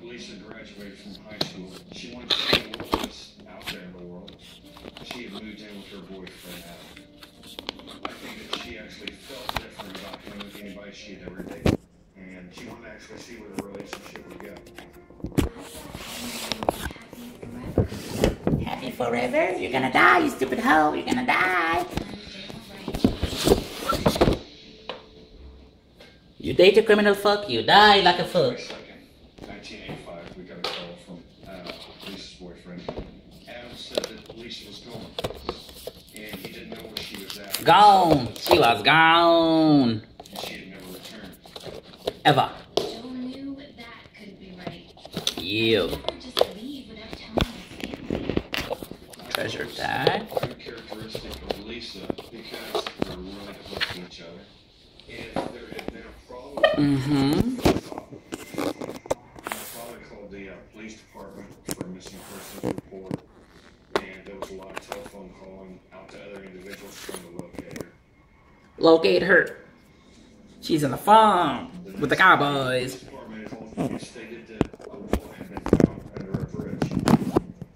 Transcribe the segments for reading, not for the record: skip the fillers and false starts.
Lisa graduated from high school. She wanted to see what was out there in the world. She had moved in with her boyfriend, Adam. I think that she actually felt different about him than anybody she had ever dated. And she wanted to actually see where the relationship would go. Happy forever? You're gonna die, you stupid hoe. You're gonna die. You date a criminal, fuck you. Die like a fuck. 1985, we got a call from Lisa's boyfriend. Adam said that Lisa was gone. And he didn't know where she was at. Gone. She was gone. And she had never returned. Ever. Joe knew that couldn't be right. You. Never just leave without telling his family. Treasure tag. Characteristic of Lisa because they're really close to each other. If there had been a problem, my father called the police department for a missing persons report, and there was a lot of telephone calling out to other individuals trying to locate her. Locate her. She's on the farm with the cowboys. The police department stated that a wallet had been found under a bridge,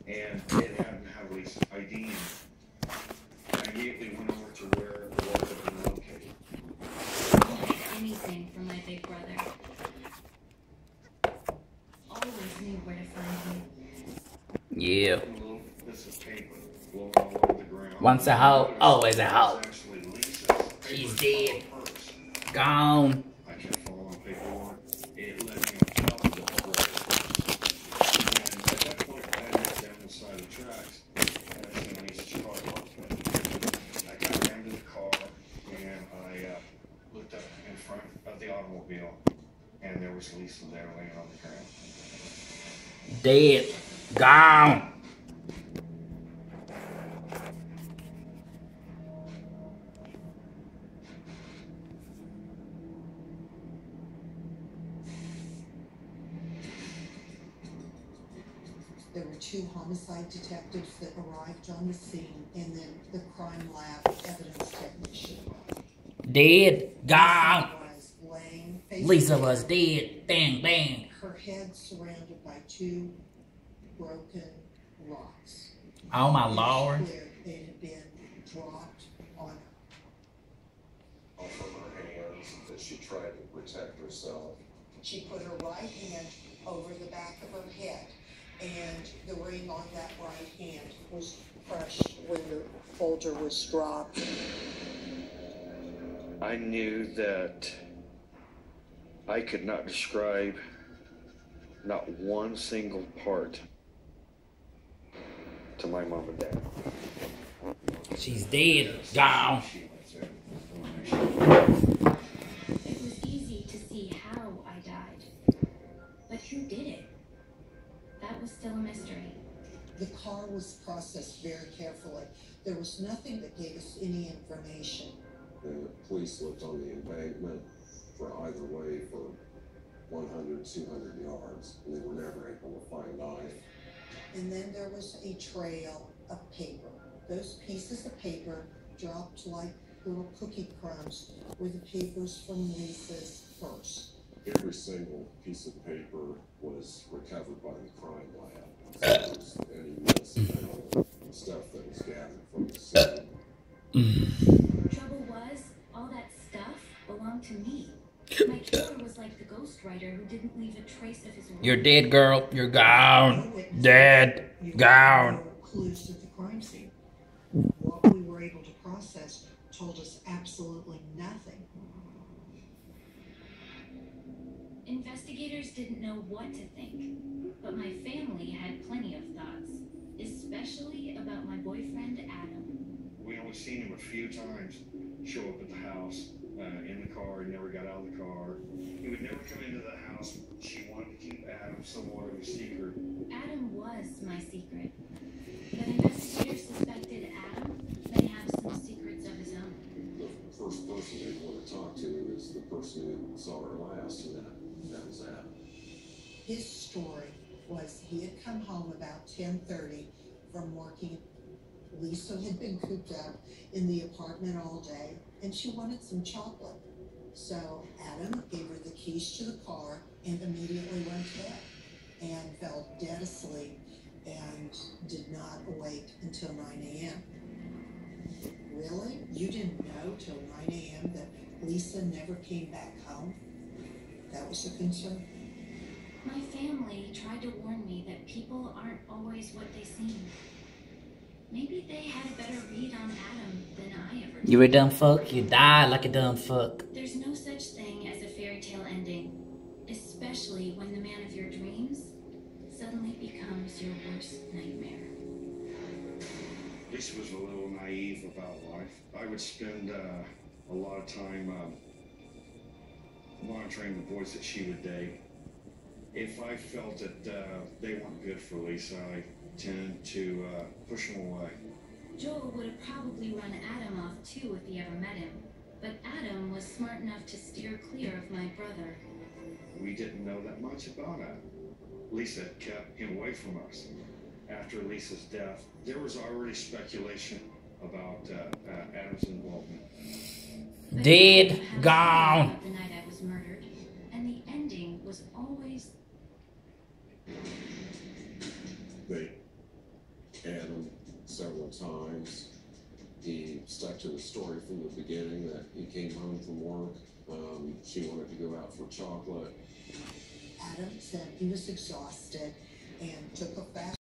and it hadn't had Lisa's ID in it. I immediately went over to where the wallet had been located. Anything from my big brother. Always knew where to find me. Yeah. This is paper blowing all over the ground. Once a hoe, always a hoe. Actually, Lisa's She's paper dead. purse. Gone. I kept following paperwork. It led me on top of the bridge. And at that point, I looked down the side of the tracks, and I seen Lisa's car parked there. I got down to the car, and I looked up in front of the automobile, and there was Lisa there laying on the ground. Dead. Gone. There were 2 homicide detectives that arrived on the scene, and then the crime lab evidence technician. Dead. Gone. Was laying face Lisa down, was dead. Bang, bang. her head surrounded by 2 broken rocks. Oh my It was lord. clear they had been dropped on her. Off of her hands that she tried to protect herself. She put her right hand over the back of her head, and the ring on that right hand was crushed when the folder was dropped. I knew that I could not describe not one single part to my mom and dad. She's dead. Gone. It was easy to see how I died. But who did it? That was still a mystery. The car was processed very carefully. There was nothing that gave us any information. And the police looked on the embankment for either way for 100, 200 yards, and they were never able to find either. And then there was a trail of paper. Those pieces of paper dropped like little cookie crumbs were the papers from Lisa's purse. Every single piece of paper was recovered by the crime lab. So there was any incidental stuff that was gathered from the scene. Trouble was, all that stuff belonged to me. My killer was like the ghostwriter who didn't leave a trace of his work. You're dead, girl. You're gone. Dead. Gone. No clues to the crime scene. What we were able to process told us absolutely nothing. Investigators didn't know what to think, but my family had plenty of thoughts, especially about my boyfriend Adam. We only seen him a few times show up at the house in the car. He never got out of the car. He would never come into the house. She wanted to keep Adam somewhat of a secret. Adam was my secret, but investigators suspected Adam may have some secrets of his own. The first person they want to talk to is the person who saw her last, and that was Adam. His story was he had come home about 10:30 from working. Lisa had been cooped up in the apartment all day, and she wanted some chocolate. So Adam gave her the keys to the car and immediately went to bed. know till 9 a.m. that Lisa never came back home? That was a concern. My family tried to warn me that people aren't always what they seem. Maybe they had a better read on Adam than I ever did. You were a dumb fuck. You died like a dumb fuck. There's no such thing as a fairy tale ending, especially when the man of your dreams suddenly becomes your worst nightmare. Lisa was a little naive about life. I would spend a lot of time monitoring the boys that she would date. If I felt that they weren't good for Lisa, I tended to push them away. Joel would have probably run Adam off too if he ever met him, but Adam was smart enough to steer clear of my brother. We didn't know that much about Adam. Lisa kept him away from us. After Lisa's death, there was already speculation about Adam's involvement. Dead, gone. The night I was murdered, and the ending was always. They had him several times. He stuck to the story from the beginning that he came home from work. She wanted to go out for chocolate. Adam said he was exhausted and took a fast